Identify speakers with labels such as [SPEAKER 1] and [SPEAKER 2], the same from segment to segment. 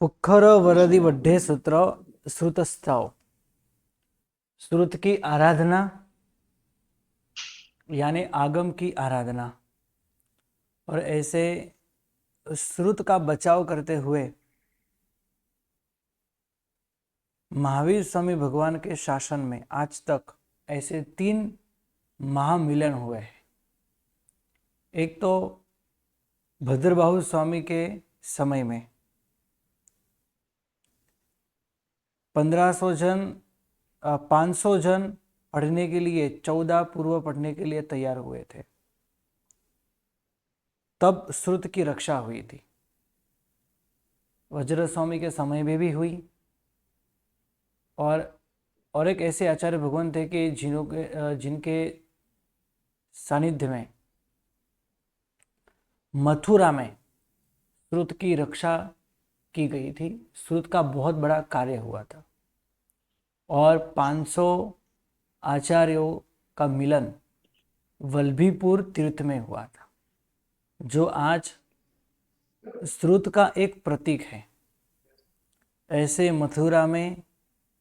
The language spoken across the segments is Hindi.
[SPEAKER 1] पुखर वरदि वड्ढे सूत्र श्रुतस्थाव। श्रुत की आराधना यानी आगम की आराधना, और ऐसे श्रुत का बचाव करते हुए महावीर स्वामी भगवान के शासन में आज तक ऐसे 3 महामिलन हुए हैं। एक तो भद्रबाहु स्वामी के समय में 1500 जन 500 जन पढ़ने के लिए, 14 पूर्व पढ़ने के लिए तैयार हुए थे। तब श्रुत की रक्षा हुई थी। वज्र स्वामी के समय में भी हुई, और एक ऐसे आचार्य भगवान थे कि जिनके सानिध्य में मथुरा में श्रुत की रक्षा की गई थी। श्रुत का बहुत बड़ा कार्य हुआ था और 500 आचार्यों का मिलन वल्लभीपुर तीर्थ में हुआ था, जो आज श्रुत का एक प्रतीक है। ऐसे मथुरा में,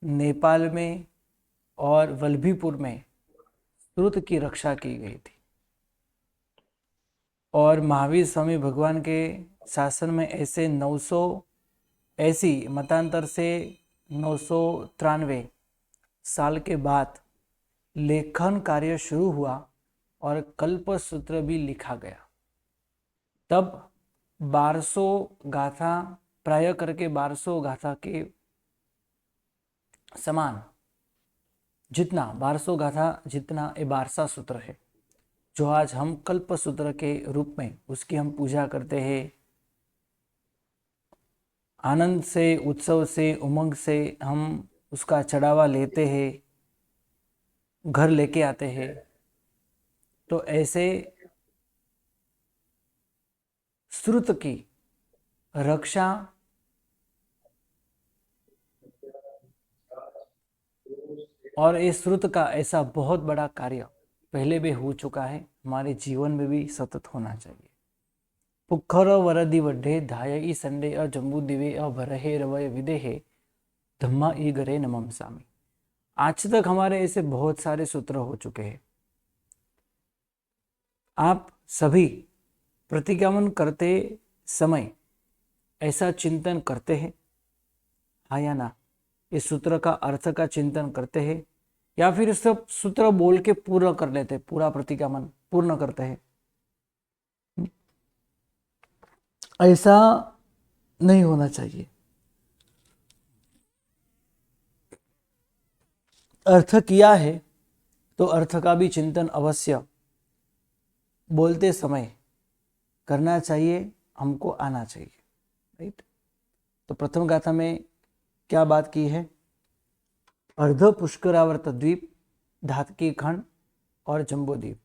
[SPEAKER 1] नेपाल में और वल्लभीपुर में श्रुत की रक्षा की गई थी। और महावीर स्वामी भगवान के शासन में ऐसे 900 ऐसी मतांतर से 993 साल के बाद लेखन कार्य शुरू हुआ और कल्प सूत्र भी लिखा गया। तब 1200 गाथा, प्राय करके 1200 गाथा के समान जितना 1200 गाथा जितना ये 12 सूत्र है, जो आज हम कल्प सूत्र के रूप में उसकी हम पूजा करते हैं। आनंद से, उत्सव से, उमंग से हम उसका चढ़ावा लेते हैं, घर लेके आते हैं। तो ऐसे श्रुत की रक्षा और इस श्रुत का ऐसा बहुत बड़ा कार्य पहले भी हो चुका है, हमारे जीवन में भी सतत होना चाहिए। पुखर वरदि वड्ढे धाय ई संडे जम्बू दिवे भरहे रवय विदेहे धम्मा ई गरे नमम सामी। आज तक हमारे ऐसे बहुत सारे सूत्र हो चुके हैं। आप सभी प्रतिगमन करते समय ऐसा चिंतन करते हैं, हाँ या ना? इस सूत्र का अर्थ का चिंतन करते हैं या फिर सब सूत्र बोल के पूर्ण कर लेते, पूरा प्रतिगमन पूर्ण करते हैं? ऐसा नहीं होना चाहिए। अर्थ किया है तो अर्थ का भी चिंतन अवश्य बोलते समय करना चाहिए, हमको आना चाहिए, राइट? तो प्रथम गाथा में क्या बात की है? अर्ध पुष्करावर्त द्वीप, धातकी खंड और जम्बो द्वीप,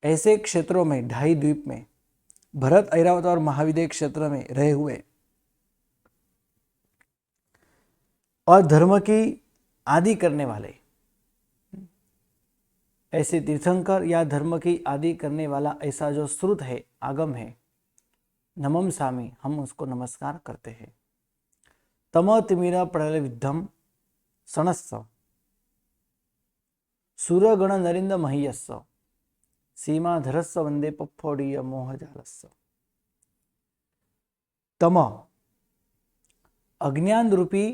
[SPEAKER 1] ऐसे क्षेत्रों में, 2.5 द्वीप में, भरत, ऐरावत और महाविदेय क्षेत्र में रहे हुए और धर्म की आदि करने वाले ऐसे तीर्थंकर या धर्म की आदि करने वाला ऐसा जो श्रुत है, आगम है, नमम सामी, हम उसको नमस्कार करते हैं। तम तिमिरा प्रलय विद्धम सणस्स सूरगण नरिंद महीयस्स सीमाधरस्स वंदे पप्फोड़ीय मोहजालस्स। तम अज्ञान रूपी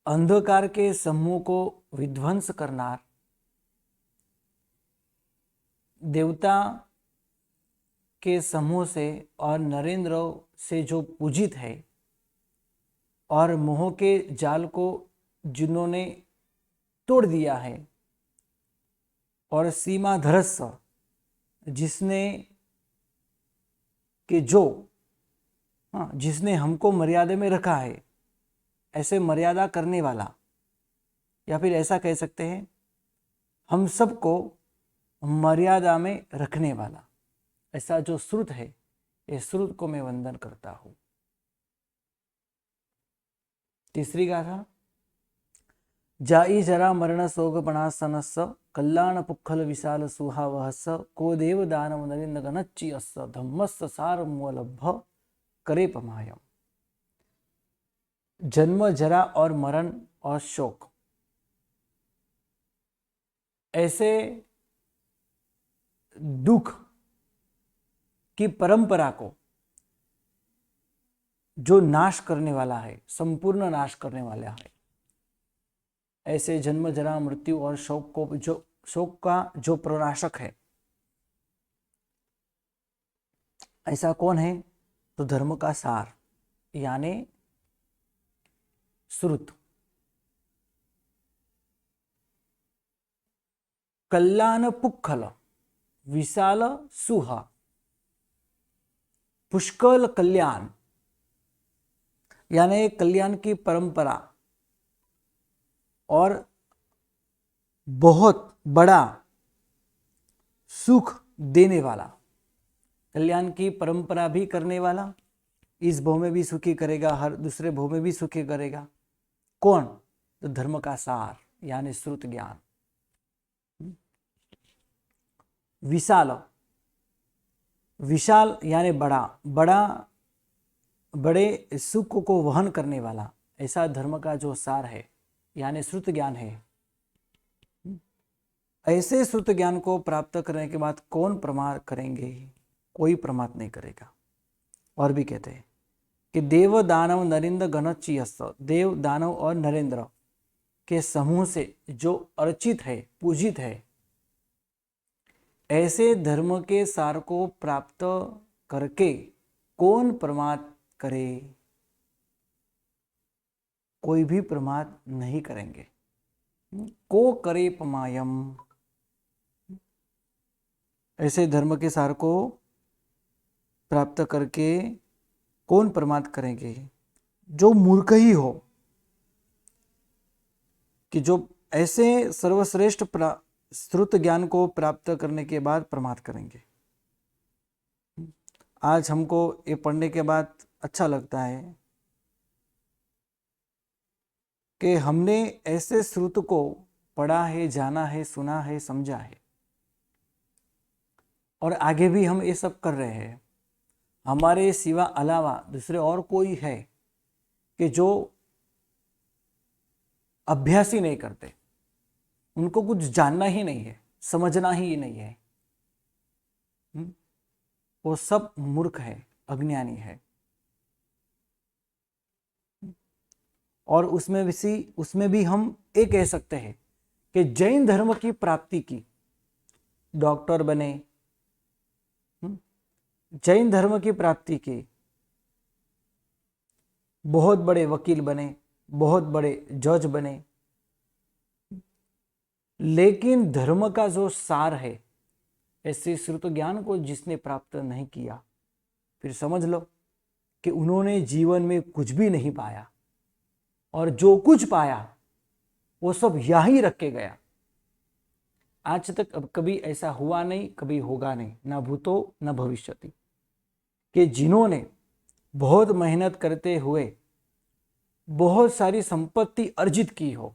[SPEAKER 1] अंधकार के समूह को विध्वंस करनार, देवता के समूह से और नरेंद्र से जो पूजित है, और मोह के जाल को जिन्होंने तोड़ दिया है, और सीमा धरस, जिसने कि जो जिसने हमको मर्यादा में रखा है, ऐसे मर्यादा करने वाला, या फिर ऐसा कह सकते हैं हम सबको मर्यादा में रखने वाला, ऐसा जो श्रुत है, इस श्रुत को मैं वंदन करता हूं। तीसरी गाथा, जाई जरा मरण शोक पणासनस्स कल्याण पुखल विशाल सुहावहस को देव दानव नरेंद्र गणच्चियस्स धम्मस्स सार मूलभ करे पमायम। जन्म, जरा और मरण और शोक, ऐसे दुख की परंपरा को जो नाश करने वाला है, संपूर्ण नाश करने वाला है, ऐसे जन्म, जरा, मृत्यु और शोक को, जो शोक का जो प्रनाशक है, ऐसा कौन है? तो धर्म का सार यानी श्रुत। कल्याण पुखल विशाल सुहा, पुष्कल कल्याण यानी कल्याण की परंपरा और बहुत बड़ा सुख देने वाला, कल्याण की परंपरा भी करने वाला, इस भव में भी सुखी करेगा, हर दूसरे भव में भी सुखी करेगा। कौन? तो धर्म का सार यानी श्रुत ज्ञान। विशाल, विशाल यानी बड़ा, बड़ा बड़े सुख को वहन करने वाला, ऐसा धर्म का जो सार है यानी श्रुत ज्ञान है। ऐसे श्रुत ज्ञान को प्राप्त करने के बाद कौन प्रमाद करेंगे? कोई प्रमाद नहीं करेगा। और भी कहते हैं कि देव दानव नरेंद्र गणच्चियस्स, देव दानव और नरेंद्र के समूह से जो अर्चित है, पूजित है, ऐसे धर्म के सार को प्राप्त करके कौन प्रमाद करे? कोई भी प्रमाद नहीं करेंगे। को करे पमायम, ऐसे धर्म के सार को प्राप्त करके कौन प्रमाद करेंगे? जो मूर्ख ही हो, कि जो ऐसे सर्वश्रेष्ठ श्रुत ज्ञान को प्राप्त करने के बाद प्रमाद करेंगे। आज हमको ये पढ़ने के बाद अच्छा लगता है कि हमने ऐसे श्रुत को पढ़ा है, जाना है, सुना है, समझा है, और आगे भी हम ये सब कर रहे हैं। हमारे सिवा अलावा दूसरे और कोई है कि जो अभ्यास ही नहीं करते, उनको कुछ जानना ही नहीं है, समझना ही नहीं है, वो सब मूर्ख है, अज्ञानी है। और उसमें भी हम ये कह सकते हैं कि जैन धर्म की प्राप्ति की, डॉक्टर बने, जैन धर्म की प्राप्ति की, बहुत बड़े वकील बने, बहुत बड़े जज बने, लेकिन धर्म का जो सार है, ऐसे श्रुत ज्ञान को जिसने प्राप्त नहीं किया, फिर समझ लो कि उन्होंने जीवन में कुछ भी नहीं पाया, और जो कुछ पाया वो सब यहीं रख के गया। आज तक अब कभी ऐसा हुआ नहीं, कभी होगा नहीं, ना भूतो न भविष्यति, कि जिन्होंने बहुत मेहनत करते हुए बहुत सारी संपत्ति अर्जित की हो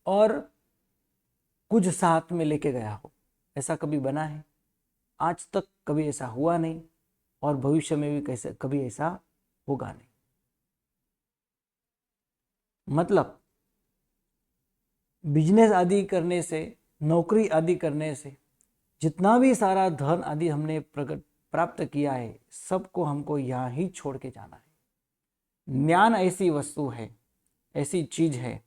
[SPEAKER 1] और कुछ साथ में लेके गया हो, ऐसा कभी बना है? आज तक कभी ऐसा हुआ नहीं, और भविष्य में भी कैसे कभी ऐसा होगा नहीं। मतलब बिजनेस आदि करने से, नौकरी आदि करने से, जितना भी सारा धन आदि हमने प्राप्त किया है, सबको हमको यहाँ ही छोड़ के जाना है। ज्ञान ऐसी वस्तु है, ऐसी चीज है,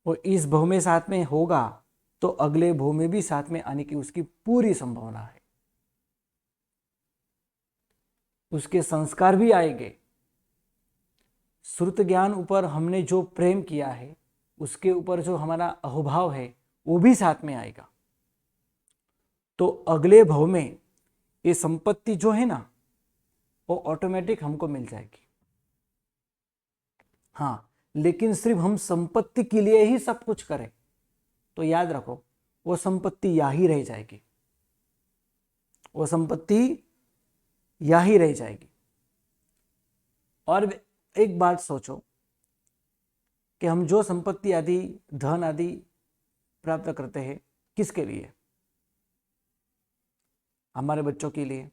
[SPEAKER 1] और इस भव में साथ में होगा तो अगले भव में भी साथ में आने की उसकी पूरी संभावना है। उसके संस्कार भी आएंगे। श्रुत ज्ञान ऊपर हमने जो प्रेम किया है, उसके ऊपर जो हमारा अहोभाव है, वो भी साथ में आएगा। तो अगले भव में ये संपत्ति जो है ना, वो ऑटोमेटिक हमको मिल जाएगी। हाँ, लेकिन सिर्फ हम संपत्ति के लिए ही सब कुछ करें तो याद रखो, वो संपत्ति यही रह जाएगी, वो संपत्ति यही रह जाएगी। और एक बात सोचो कि हम जो संपत्ति आदि, धन आदि प्राप्त करते हैं, किसके लिए? हमारे बच्चों के लिए,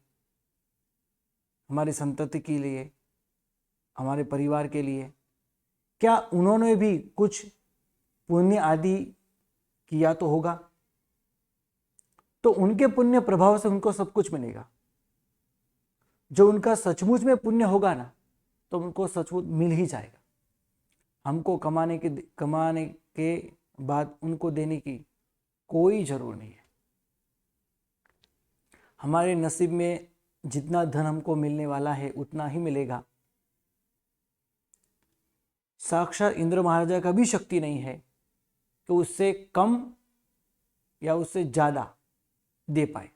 [SPEAKER 1] हमारी संतति के लिए, हमारे परिवार के लिए। क्या उन्होंने भी कुछ पुण्य आदि किया तो होगा, तो उनके पुण्य प्रभाव से उनको सब कुछ मिलेगा। जो उनका सचमुच में पुण्य होगा ना, तो उनको सचमुच मिल ही जाएगा। हमको कमाने के बाद उनको देने की कोई जरूरत नहीं है। हमारे नसीब में जितना धन हमको मिलने वाला है उतना ही मिलेगा। साक्षात इंद्र महाराजा का भी शक्ति नहीं है कि उससे कम या उससे ज्यादा दे पाए।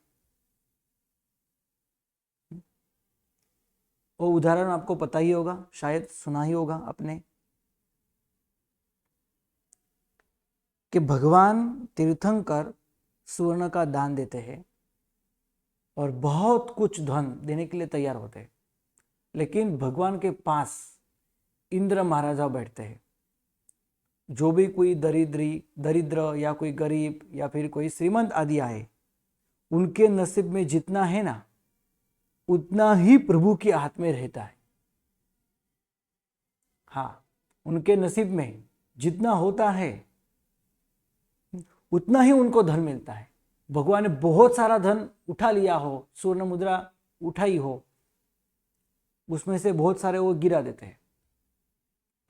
[SPEAKER 1] वो उदाहरण आपको पता ही होगा, शायद सुना ही होगा आपने, कि भगवान तीर्थंकर स्वर्ण का दान देते हैं और बहुत कुछ धन देने के लिए तैयार होते हैं, लेकिन भगवान के पास इंद्र महाराजा बैठते हैं। जो भी कोई दरिद्र या कोई गरीब या फिर कोई श्रीमंत आदि आए, उनके नसीब में जितना है ना, उतना ही प्रभु के हाथ में रहता है। हाँ, उनके नसीब में जितना होता है उतना ही उनको धन मिलता है। भगवान ने बहुत सारा धन उठा लिया हो, स्वर्ण मुद्रा उठाई हो, उसमें से बहुत सारे वो गिरा देते हैं।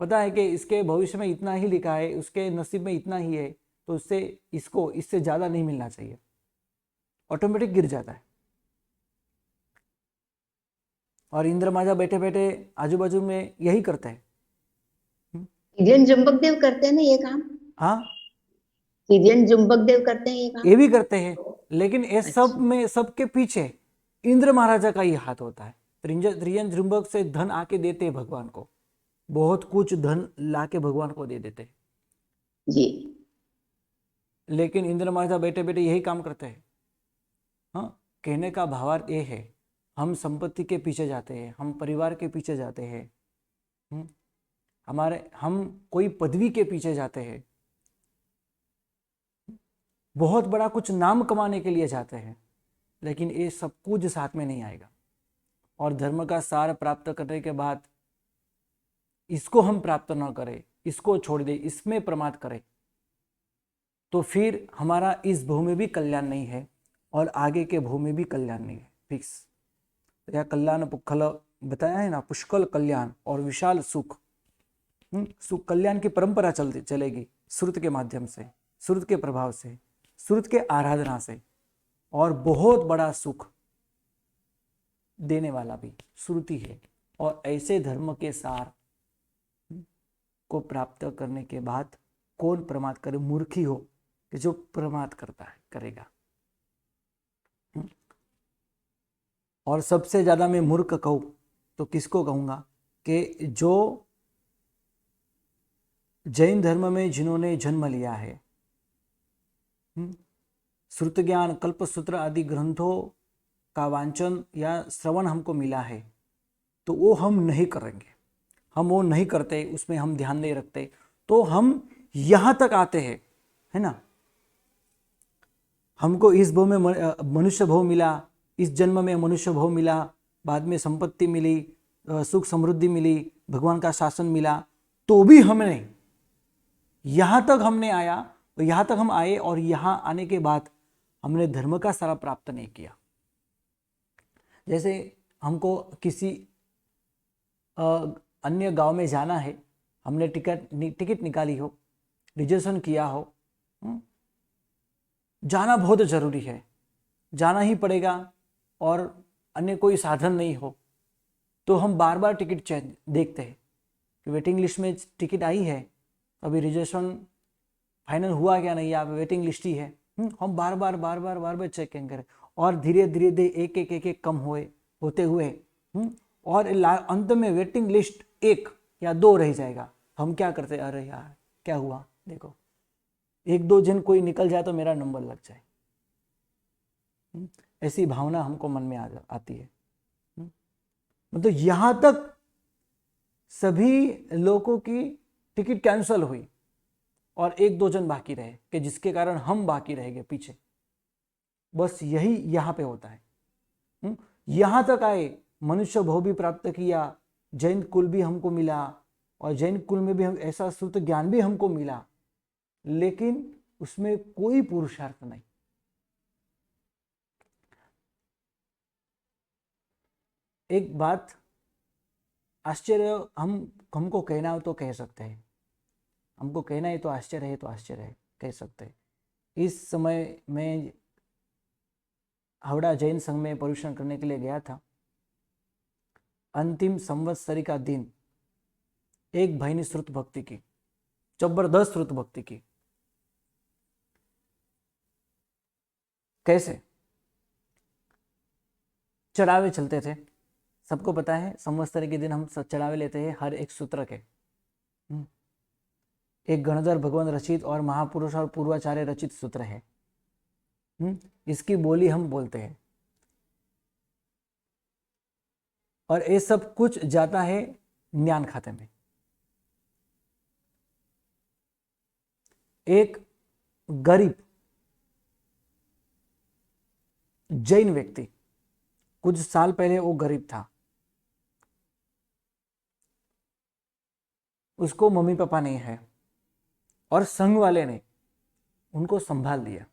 [SPEAKER 1] पता है कि इसके भविष्य में इतना ही लिखा है, उसके नसीब में इतना ही है, तो इससे ज्यादा नहीं मिलना चाहिए, ऑटोमेटिक गिर जाता है। और इंद्र महाराजा बैठे बैठे आजू बाजू में यही करते हैं।
[SPEAKER 2] इलियन जुम्बक देव करते हैं ना ये काम?
[SPEAKER 1] हाँ,
[SPEAKER 2] इलियन जुम्बक देव करते हैं ये काम?
[SPEAKER 1] ये भी करते हैं, लेकिन ये सब
[SPEAKER 2] अच्छा।
[SPEAKER 1] में, सबके पीछे इंद्र महाराजा का ही हाथ होता है। त्रियन जुम्बक से धन आके देते हैं भगवान को, बहुत कुछ धन लाके भगवान को दे देते हैं,
[SPEAKER 2] जी।
[SPEAKER 1] लेकिन इंद्र महाराजा बैठे बैठे यही काम करते हैं। हाँ, कहने का भावार्थ ये है, हम संपत्ति के पीछे जाते हैं, हम परिवार के पीछे जाते हैं, हम कोई पदवी के पीछे जाते हैं, बहुत बड़ा कुछ नाम कमाने के लिए जाते हैं, लेकिन ये सब कुछ साथ में नहीं आएगा। और धर्म का सार प्राप्त करने के बाद इसको हम प्राप्त न करें, इसको छोड़ दे, इसमें प्रमाद करें, तो फिर हमारा इस भू में भी कल्याण नहीं है और आगे के भू में भी कल्याण नहीं है, फिक्स। तो यह कल्याण पुष्कल बताया है ना, पुष्कल कल्याण और विशाल सुख। सुख कल्याण की परंपरा चलेगी श्रुत के माध्यम से, श्रुत के प्रभाव से, श्रुत के आराधना से, और बहुत बड़ा सुख देने वाला भी श्रुति है। और ऐसे धर्म के सार को प्राप्त करने के बाद कौन प्रमाद करे? मूर्ख ही हो कि जो प्रमाद करता है, करेगा। और सबसे ज्यादा मैं मूर्ख कहूं तो किसको कहूंगा? कि जो जैन धर्म में जिन्होंने जन्म लिया है, श्रुत ज्ञान कल्पसूत्र आदि ग्रंथों का वांचन या श्रवण हमको मिला है, तो वो हम नहीं करेंगे, हम वो नहीं करते, उसमें हम ध्यान नहीं रखते, तो हम यहां तक आते हैं, है ना। हमको इस भव में मनुष्य भव मिला, इस जन्म में मनुष्य भव मिला, बाद में संपत्ति मिली, सुख समृद्धि मिली, भगवान का शासन मिला, तो भी हमने यहां तक हमने आया, और यहां तक हम आए, और यहां आने के बाद हमने धर्म का सारा प्राप्त नहीं किया। जैसे हमको किसी अन्य गांव में जाना है, हमने टिकट निकाली हो, रिजर्वेशन किया हो, जाना बहुत जरूरी है, जाना ही पड़ेगा, और अन्य कोई साधन नहीं हो, तो हम बार बार टिकट देखते हैं कि वेटिंग लिस्ट में टिकट आई है, अभी रिजर्वेशन फाइनल हुआ क्या नहीं, यहाँ पे वेटिंग लिस्ट ही है। हम बार बार चेक करें, और धीरे धीरे एक कम होते हुए और अंत में वेटिंग लिस्ट 1 या 2 रह जाएगा। हम क्या करते? अरे यार क्या हुआ, देखो 1-2 जन कोई निकल जाए तो मेरा नंबर लग जाए, ऐसी भावना हमको मन में आती है। मतलब यहां तक सभी लोगों की टिकट कैंसिल हुई और 1-2 जन बाकी रहे कि जिसके कारण हम बाकी रह गए पीछे। बस यही यहाँ पे होता है। यहाँ तक आए, मनुष्य भाव भी प्राप्त किया, जैन कुल भी हमको मिला और जैन कुल में भी हम ऐसा श्रुत ज्ञान भी हमको मिला, लेकिन उसमें कोई पुरुषार्थ नहीं। एक बात आश्चर्य, हमको कहना हो तो कह सकते हैं, हमको कहना है तो आश्चर्य है, तो आश्चर्य है, कह सकते हैं। इस समय मैं हावड़ा जैन संघ में परीक्षण करने के लिए गया था। अंतिम संवत्सरी का दिन एक भाई ने श्रुत भक्ति की, जबरदस्त श्रुत भक्ति की। कैसे? चढ़ावे चलते थे, सबको पता है संवत्सरी के दिन हम चढ़ावे लेते हैं हर एक सूत्र के। एक गणधर भगवान रचित और महापुरुष और पूर्वाचार्य रचित सूत्र है। इसकी बोली हम बोलते हैं और ये सब कुछ जाता है ज्ञान खाते में। एक गरीब जैन व्यक्ति, कुछ साल पहले वो गरीब था, उसको मम्मी पापा नहीं है और संघ वाले ने उनको संभाल दिया।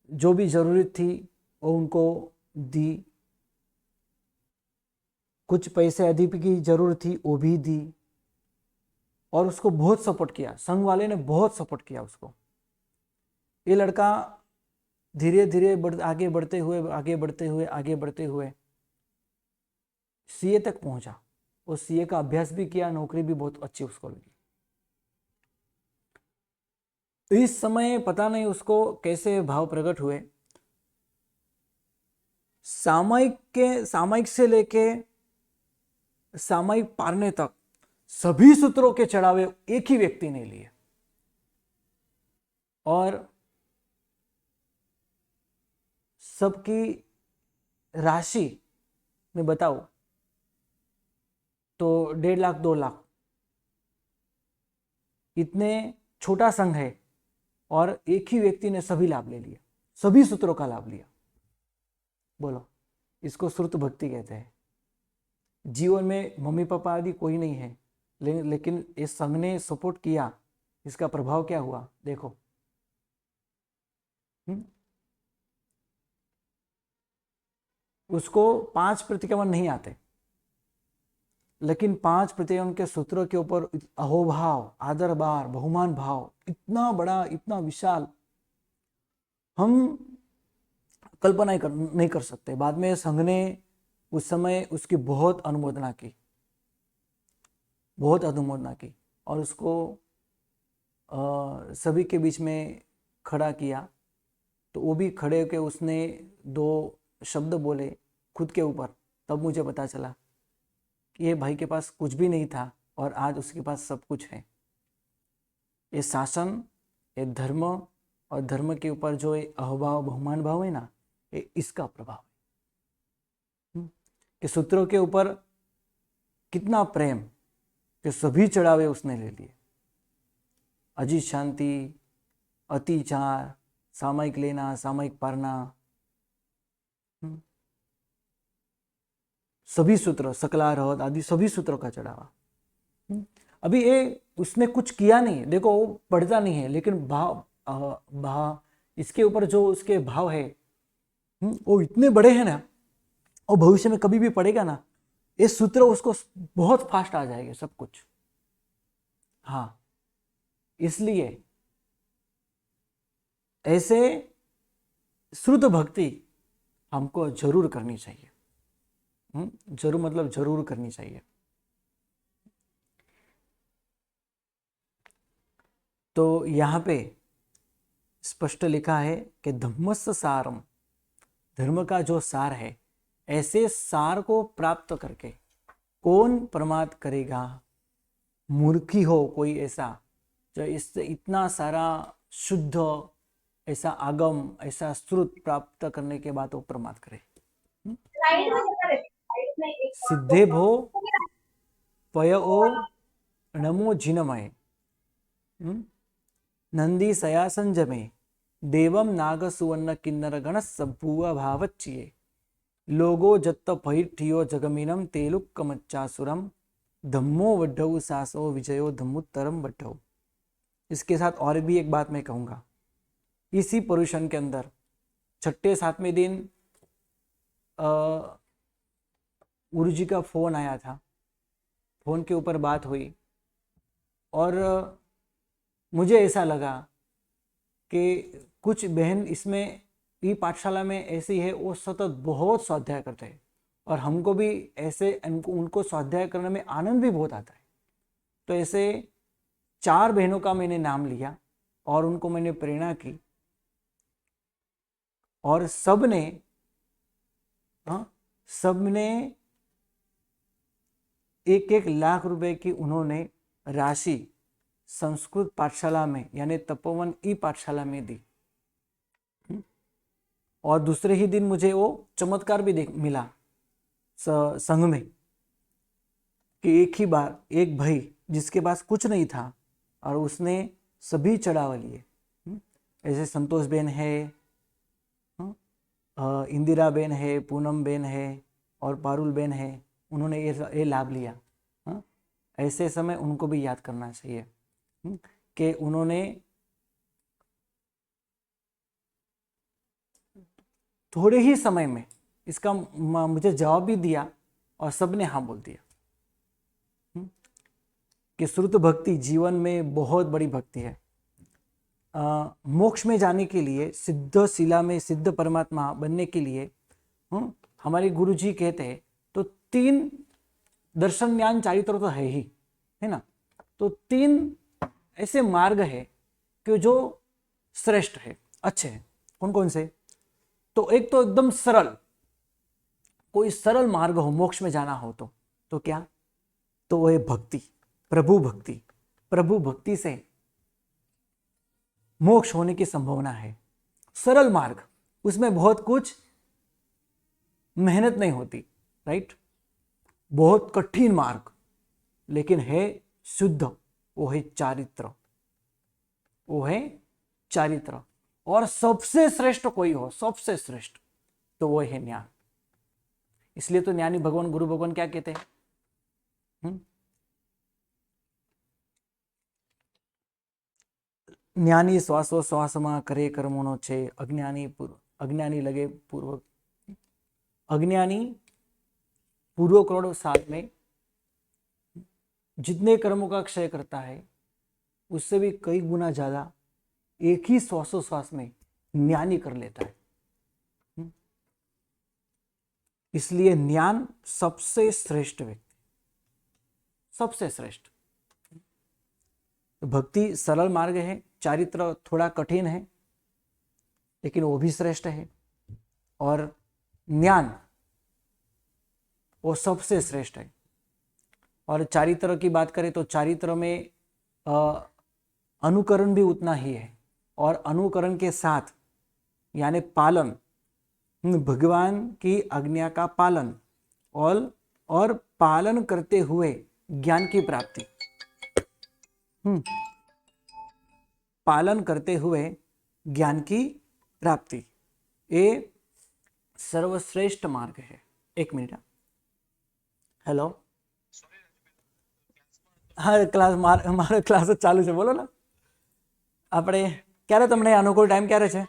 [SPEAKER 1] जो भी जरूरत थी वो उनको दी, कुछ पैसे अधिक की जरूरत थी वो भी दी और उसको बहुत सपोर्ट किया। संघ वाले ने बहुत सपोर्ट किया उसको। ये लड़का धीरे धीरे आगे बढ़ते हुए सीए तक पहुंचा। वो सीए का अभ्यास भी किया, नौकरी भी बहुत अच्छी उसको लगी। इस समय पता नहीं उसको कैसे भाव प्रकट हुए, सामायिक से लेके सामायिक पारने तक सभी सूत्रों के चढ़ावे एक ही व्यक्ति ने लिए और सबकी राशि में बताओ तो 1.5 लाख 2 लाख, इतने छोटा संघ है और एक ही व्यक्ति ने सभी लाभ ले लिया, सभी सूत्रों का लाभ लिया। बोलो, इसको श्रुत भक्ति कहते हैं। जीवन में मम्मी पापा आदि कोई नहीं है, लेकिन इस संघ ने सपोर्ट किया, इसका प्रभाव क्या हुआ देखो। उसको 5 प्रतिक्रमण नहीं आते, लेकिन 5 प्रतिक्रमण के सूत्रों के ऊपर अहोभाव, आदर भाव, बहुमान भाव इतना बड़ा, इतना विशाल, हम कल्पना नहीं कर सकते। बाद में संघ ने उस समय उसकी बहुत अनुमोदना की और उसको सभी के बीच में खड़ा किया। तो वो भी खड़े होकर उसने 2 शब्द बोले खुद के ऊपर। तब मुझे पता चला कि ये भाई के पास कुछ भी नहीं था और आज उसके पास सब कुछ है। ये शासन, ये धर्म और धर्म के ऊपर जो ये अहोभाव, बहुमान भाव है ना, ये इसका प्रभाव है कि सूत्रों के ऊपर कितना प्रेम कि सभी चढ़ावे उसने ले लिए। अजीत शांति, अतिचार, सामायिक लेना, सामायिक पारना, सभी सूत्र, सकलारहत आदि सभी सूत्रों का चढ़ावा। अभी ये उसने कुछ किया नहीं, देखो वो पढ़ता नहीं है, लेकिन भाव इसके ऊपर जो उसके भाव है वो इतने बड़े हैं ना, और भविष्य में कभी भी पढ़ेगा ना, ये सूत्र उसको बहुत फास्ट आ जाएगा सब कुछ। हाँ, इसलिए ऐसे श्रुत भक्ति हमको जरूर करनी चाहिए। जरूर मतलब जरूर करनी चाहिए। तो यहाँ पे स्पष्ट लिखा है कि धम्मस्य सारम, धर्म का जो सार है, ऐसे सार को प्राप्त करके कौन प्रमाद करेगा। मूर्खी हो कोई ऐसा जो इससे इतना सारा शुद्ध ऐसा आगम, ऐसा श्रुत प्राप्त करने के बाद वो प्रमाद करे। सिद्धे भो पय ओ नमो जिनमय नंदी सयासंजमे देवम नाग सुवर्ण किन्नर गण सभुव भावच्चिये लोगो जत्त भैठियो जगमीनम तेलुक्कमच्चासुरम धम्मो वड्ढौ सासो विजयो धम्मुत्तरम वड्ढौ। इसके साथ और भी एक बात मैं कहूँगा, इसी पुरुषन के अंदर छठे सातवें दिन गुरु जी का फोन आया था, फोन के ऊपर बात हुई और मुझे ऐसा लगा कि कुछ बहन इसमें ई पाठशाला में ऐसी है, वो सतत बहुत स्वाध्याय करते हैं और हमको भी ऐसे उनको स्वाध्याय करने में आनंद भी बहुत आता है। तो ऐसे 4 बहनों का मैंने नाम लिया और उनको मैंने प्रेरणा की और सबने सबने 1-1 लाख रुपए की उन्होंने राशि संस्कृत पाठशाला में यानी तपोवन ई पाठशाला में दी। और दूसरे ही दिन मुझे वो चमत्कार भी मिला संघ में कि एक ही बार एक भाई जिसके पास कुछ नहीं था और उसने सभी चढ़ावा लिए। ऐसे संतोष बेन है, इंदिरा बेन है, पूनम बेन है और पारुल बेन है, उन्होंने ये लाभ लिया। ऐसे समय उनको भी याद करना चाहिए कि उन्होंने थोड़े ही समय में इसका मुझे जवाब भी दिया और सबने हाँ बोल दिया कि श्रुत भक्ति जीवन में बहुत बड़ी भक्ति है। मोक्ष में जाने के लिए, सिद्ध शिला में सिद्ध परमात्मा बनने के लिए हमारे गुरु जी कहते हैं तो 3 दर्शन ज्ञान चारित्र तो है ही, है ना। तो 3 ऐसे मार्ग है कि जो श्रेष्ठ है, अच्छे हैं। कौन कौन से? तो एक तो एकदम सरल, कोई सरल मार्ग हो मोक्ष में जाना हो तो क्या? तो वो है भक्ति, प्रभु भक्ति। प्रभु भक्ति से मोक्ष होने की संभावना है। सरल मार्ग, उसमें बहुत कुछ मेहनत नहीं होती, राइट। बहुत कठिन मार्ग लेकिन है शुद्ध, वो है चारित्र, वो है चारित्र। और सबसे श्रेष्ठ कोई हो, सबसे श्रेष्ठ, तो वो है ज्ञान। इसलिए तो ज्ञानी भगवान गुरु भगवान क्या कहते हैं? ज्ञानी श्वासो श्वासमा करे कर्मोनो छे, अज्ञानी लगे पूर्वक। अज्ञानी पूर्व करोड़ साल में जितने कर्मों का क्षय करता है उससे भी कई गुना ज्यादा एक ही श्वासोश्वास में ज्ञानी कर लेता है। इसलिए ज्ञान सबसे श्रेष्ठ व्यक्ति, सबसे श्रेष्ठ। भक्ति सरल मार्ग है, चारित्र थोड़ा कठिन है लेकिन वो भी श्रेष्ठ है, और ज्ञान वो सबसे श्रेष्ठ है। और चारित्र की बात करें तो चारित्र में अनुकरण भी उतना ही है, और अनुकरण के साथ यानी पालन, भगवान की आज्ञा का पालन और पालन करते हुए ज्ञान की प्राप्ति, पालन करते हुए ज्ञान की प्राप्ति, ये सर्वश्रेष्ठ मार्ग है। 1 मिनट। हेलो, हाँ क्लास मारो क्लास चालू है, बोलो ना। આપણે ક્યારે તમને અનુકૂળ ટાઈમ ક્યારે છે?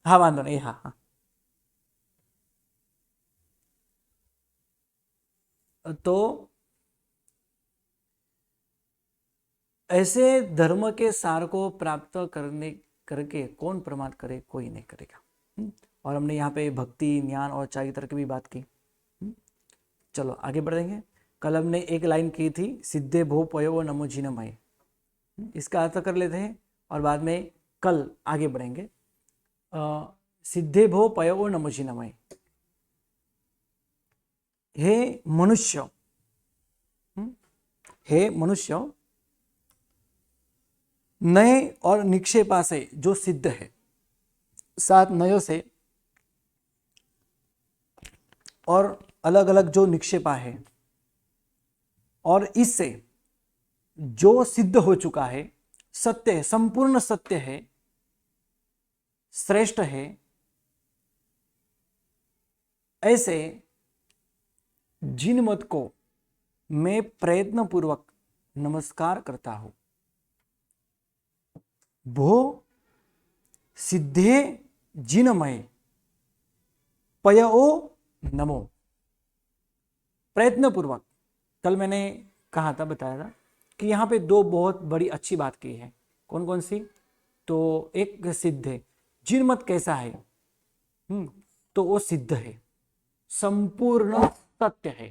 [SPEAKER 1] હા વાંધો નહીં, હા હા। तो ऐसे धर्म के सार को प्राप्त करने करके कौन प्रमाद करे? कोई नहीं करेगा। और हमने यहाँ पे भक्ति, ज्ञान और चारित्र की भी बात की। चलो आगे बढ़ेंगे। कल हमने एक लाइन की थी, सिद्धे भो पयो नमो जिनमय, इसका अर्थ कर लेते हैं और बाद में कल आगे बढ़ेंगे। सिद्धे भो पयो नमो जिनमय, हे मनुष्य, हे मनुष्य, नए और निक्षेपा से जो सिद्ध है, 7 नयों से और अलग अलग जो निक्षेपा है और इससे जो सिद्ध हो चुका है, सत्य है, संपूर्ण सत्य है, श्रेष्ठ है, ऐसे जिन मत को मैं प्रयत्न पूर्वक नमस्कार करता हूं, भो सिद्धे जिनमय पयो नमो। प्रयत्न पूर्वक, कल मैंने कहा था, बताया था कि यहाँ पे दो बहुत बड़ी अच्छी बात की है। कौन कौन सी? तो एक सिद्ध है, जिनमत कैसा है? तो वो सिद्ध है, संपूर्ण सत्य है।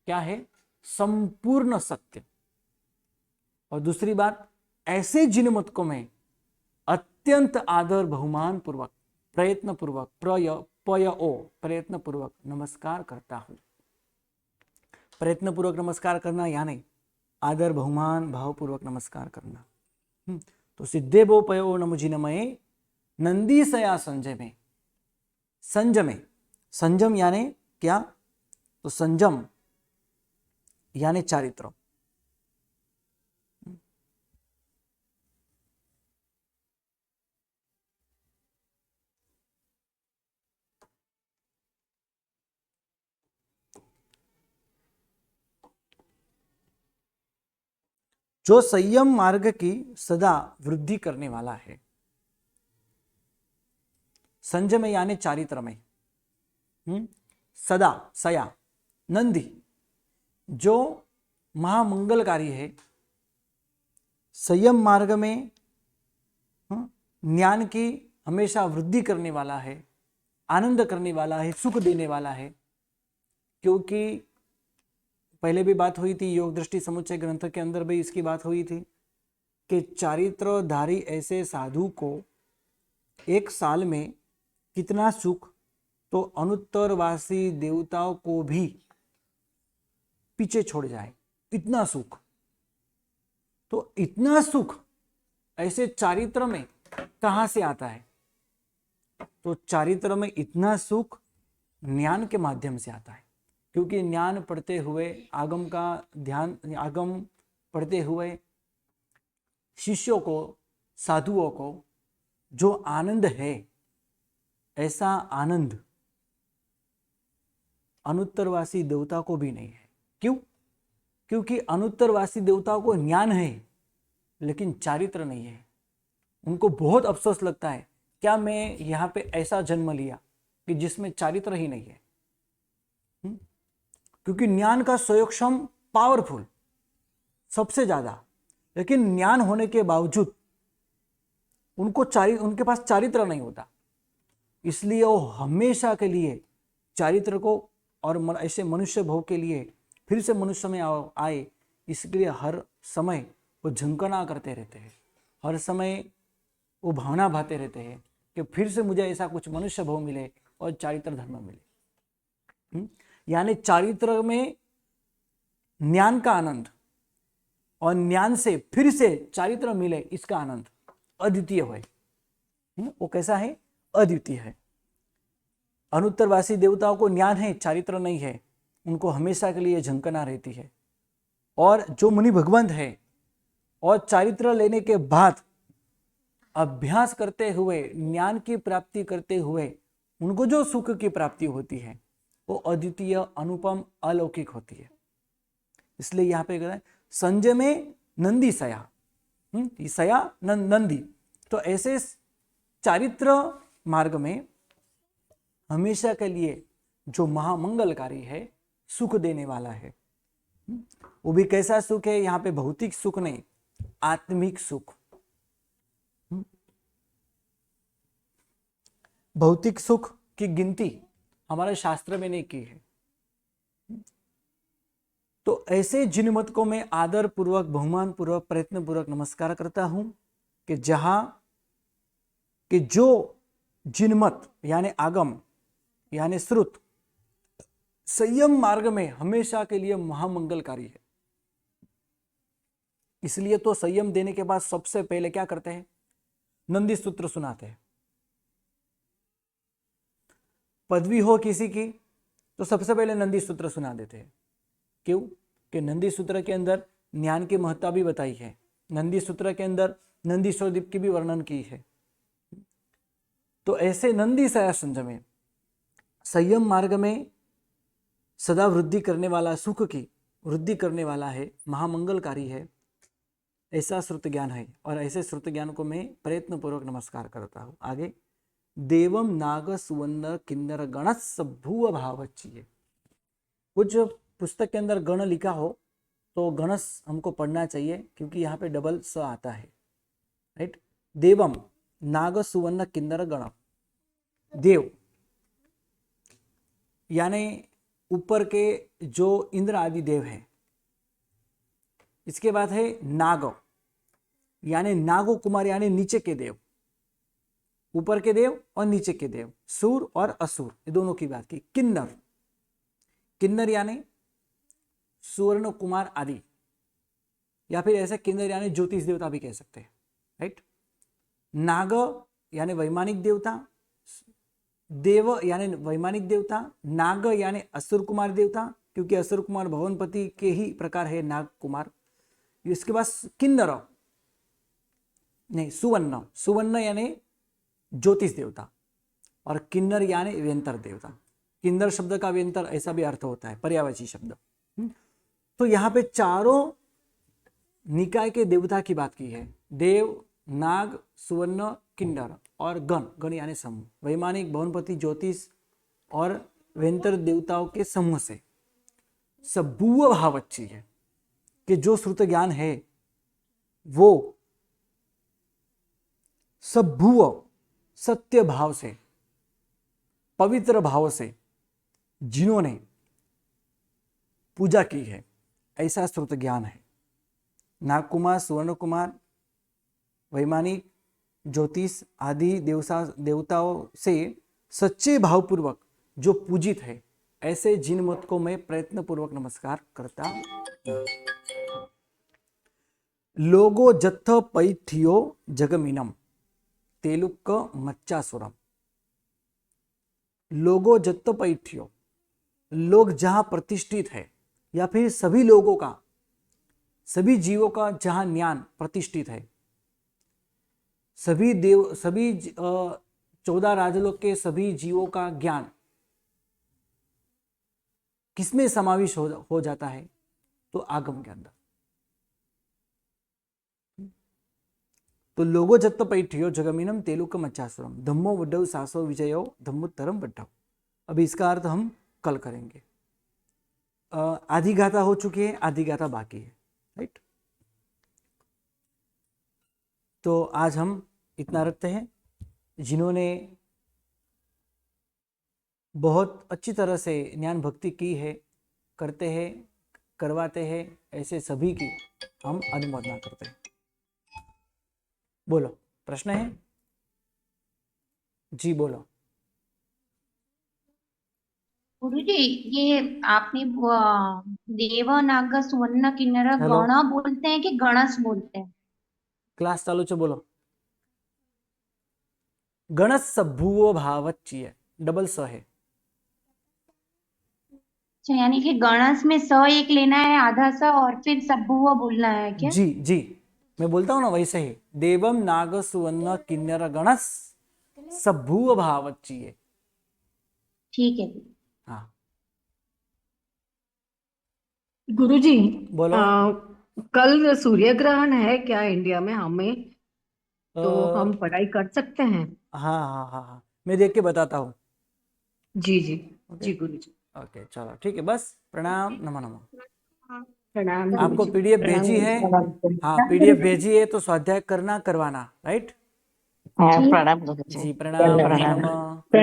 [SPEAKER 1] क्या है? संपूर्ण सत्य। और दूसरी बात, ऐसे जिनमत को मैं अत्यंत आदर बहुमान पूर्वक प्रयत्न पूर्वक प्रयत्न पूर्वक नमस्कार करता हूं। प्रयत्न पूर्वक नमस्कार करना यानी आदर बहुमान भावपूर्वक नमस्कार करना। तो सिद्धे बो पयो नमो जिनमये नंदी सया संजमे। संजमे, संजम यानी क्या? तो संजम यानी चारित्र। जो संयम मार्ग की सदा वृद्धि करने वाला है। संजम यानी चारित्र में, सदा सया नंदी, जो महामंगलकारी है, संयम मार्ग में ज्ञान की हमेशा वृद्धि करने वाला है, आनंद करने वाला है, सुख देने वाला है। क्योंकि पहले भी बात हुई थी, योग दृष्टि समुच्चय ग्रंथ के अंदर भी इसकी बात हुई थी कि चारित्रधारी ऐसे साधु को एक साल में कितना सुख, तो अनुत्तरवासी देवताओं को भी पीछे छोड़ जाए, इतना सुख। तो इतना सुख ऐसे चारित्र में कहां से आता है? तो चारित्र में इतना सुख ज्ञान के माध्यम से आता है। क्योंकि ज्ञान पढ़ते हुए, आगम का ध्यान, आगम पढ़ते हुए शिष्यों को, साधुओं को जो आनंद है, ऐसा आनंद अनुत्तरवासी देवता को भी नहीं है। क्यों? क्योंकि अनुत्तरवासी देवताओं को ज्ञान है लेकिन चारित्र नहीं है। उनको बहुत अफसोस लगता है, क्या मैं यहाँ पे ऐसा जन्म लिया कि जिसमें चारित्र ही नहीं है। क्योंकि ज्ञान का स्वयं पावरफुल सबसे ज्यादा, लेकिन ज्ञान होने के बावजूद उनके पास चारित्र नहीं होता। इसलिए वो हमेशा के लिए चारित्र को और ऐसे मनुष्य भोग के लिए फिर से मनुष्य में आए, इसके लिए हर समय वो झंकना करते रहते हैं, हर समय वो भावना भाते रहते हैं कि फिर से मुझे ऐसा कुछ मनुष्य भोग मिले और चारित्र धर्म मिले। यानी चारित्र में ज्ञान का आनंद और ज्ञान से फिर से चारित्र मिले, इसका आनंद अद्वितीय है। वो कैसा है? अद्वितीय है। अनुत्तरवासी देवताओं को ज्ञान है, चारित्र नहीं है, उनको हमेशा के लिए झंकना रहती है। और जो मुनि भगवंत है और चारित्र लेने के बाद अभ्यास करते हुए, ज्ञान की प्राप्ति करते हुए उनको जो सुख की प्राप्ति होती है वो अद्वितीय, अनुपम, अलौकिक होती है। इसलिए यहाँ पे कहते हैं संजमे नंदी सया, सया नंदी। तो ऐसे चारित्र मार्ग में हमेशा के लिए जो महामंगलकारी है, सुख देने वाला है। वो भी कैसा सुख है? यहाँ पे भौतिक सुख नहीं, आत्मिक सुख। भौतिक सुख की गिनती हमारे शास्त्र में नहीं की है। तो ऐसे जिनमत को मैं आदर पूर्वक, बहुमान पूर्वक, प्रयत्न पूर्वक नमस्कार करता हूं कि जहां कि जो जिनमत यानी आगम यानी श्रुत संयम मार्ग में हमेशा के लिए महामंगलकारी है। इसलिए तो संयम देने के बाद सबसे पहले क्या करते हैं? नंदी सूत्र सुनाते हैं। पदवी हो किसी की तो सबसे पहले नंदी सूत्र सुना देते हैं। क्यों? कि नंदी सूत्र के अंदर ज्ञान की महत्ता भी बताई है, नंदी सूत्र के अंदर नंदी स्वदीप की भी वर्णन की है। तो ऐसे नंदी सया संयम संयम मार्ग में सदा वृद्धि करने वाला, सुख की वृद्धि करने वाला है, महामंगलकारी है, ऐसा श्रुत ज्ञान है। और ऐसे श्रुत ज्ञान को मैं प्रयत्न पूर्वक नमस्कार करता हूँ। आगे, देवम नाग सुवर्ण किन्नर गणस भूव भावच्चिये। कुछ पुस्तक के अंदर गण लिखा हो तो गणस हमको पढ़ना चाहिए, क्योंकि यहाँ पे डबल स आता है, राइट। देवम नाग सुवर्ण किन्नर गण, देव यानी ऊपर के जो इंद्र आदि देव हैं। इसके बाद है नाग यानी नागो कुमार यानी नीचे के देव, ऊपर के देव और नीचे के देव, सूर और असुर, ये दोनों की बात की। किन्नर, किन्नर यानी सुवर्ण कुमार आदि, या फिर ऐसे किन्नर यानी ज्योतिष देवता भी कह सकते हैं, राइट। नाग यानी वैमानिक देवता, देव यानी वैमानिक देवता, नाग यानी असुर कुमार देवता, क्योंकि असुर कुमार भवनपति के ही प्रकार है नाग कुमार। इसके बाद किन्नर नहीं, सुवर्ण, सुवर्ण यानी ज्योतिष देवता, और किन्नर यानी व्यंतर देवता। किन्नर शब्द का व्यंतर ऐसा भी अर्थ होता है, पर्यायवाची शब्द। तो यहाँ पे चारों निकाय के देवता की बात की है, देव, नाग, सुवर्ण, किन्नर और गण, गण यानी समूह, वैमानिक, भवनपति, ज्योतिष और व्यंतर देवताओं के समूह से सबूव भावच्ची है कि जो श्रुत ज्ञान है वो सबूव सत्य भाव से, पवित्र भाव से जिन्होंने पूजा की है, ऐसा श्रुत ज्ञान है। नाग कुमार, सुवर्ण कुमार, वैमानिक, ज्योतिष आदि देवताओं से सच्चे भावपूर्वक जो पूजित है, ऐसे जिन मत को मैं प्रयत्न पूर्वक नमस्कार करता हूं। लोगो जत्थ पैठियो जगमीनम तेलुक मच्चासुरम। लोगो जत्थ पैठियो, लोग जहां प्रतिष्ठित है, या फिर सभी लोगों का, सभी जीवों का जहां ज्ञान प्रतिष्ठित है, सभी 14 राजलोक के सभी जीवों का ज्ञान किसमें समावेश हो जाता है? तो आगम के अंदर। तो लोगो जत्त पैठियो जगमीनम तेलुक मच्चासुरम धम्मो वड्डव सासो विजयो धम्मोत्तरम वड्डव। अभी इसका अर्थ हम कल करेंगे। आधी गाथा हो चुकी है, आधी गाथा बाकी है, राइट। तो आज हम इतना रखते हैं। जिन्होंने बहुत अच्छी तरह से ज्ञान भक्ति की है, करते हैं, करवाते हैं, ऐसे सभी की हम अनुमोदना करते हैं। बोलो, प्रश्न है? जी बोलो।
[SPEAKER 2] गुरुजी, ये आपने देव नाग सुवर्ण किन्नर
[SPEAKER 1] हेलो,
[SPEAKER 2] गण बोलते हैं कि गणस बोलते हैं?
[SPEAKER 1] क्लास चालू छे, बोलो। गणस भूवो भावच्चिय, डबल स है।
[SPEAKER 2] अच्छा, यानी कि गणस में स एक लेना है, आधा स, और फिर सब्बुआ बोलना है क्या?
[SPEAKER 1] जी जी, मैं बोलता हूं ना वैसे ही। देवम नाग सुवर्ण किन्नर गणस सभूव भावच्चिय।
[SPEAKER 2] ठीक है।
[SPEAKER 1] हाँ
[SPEAKER 3] गुरुजी,
[SPEAKER 1] बोलो।
[SPEAKER 3] कल सूर्य ग्रहण है क्या इंडिया में? हमें तो
[SPEAKER 1] अ,
[SPEAKER 3] हम पढ़ाई कर सकते हैं?
[SPEAKER 1] हाँ हाँ हाँ हाँ, मैं देख के बताता हूँ।
[SPEAKER 3] जी जी।
[SPEAKER 1] ओके
[SPEAKER 3] जी गुरुजी।
[SPEAKER 1] ओके, चलो ठीक है, बस प्रणाम, नमो नमः।
[SPEAKER 3] प्रणाम
[SPEAKER 1] आपको
[SPEAKER 3] गुरुजी।
[SPEAKER 1] पीडीएफ
[SPEAKER 3] प्रणाम
[SPEAKER 1] भेजी है?
[SPEAKER 3] गुरुजी।
[SPEAKER 1] हाँ, पीडीएफ भेजी है तो स्वाध्याय करना, करवाना, राइट।
[SPEAKER 4] हाँ,
[SPEAKER 2] ठीक।
[SPEAKER 4] प्रणाम गुरुजी।
[SPEAKER 1] जी प्रणाम, नमो
[SPEAKER 4] प्रणाम।
[SPEAKER 1] नमः।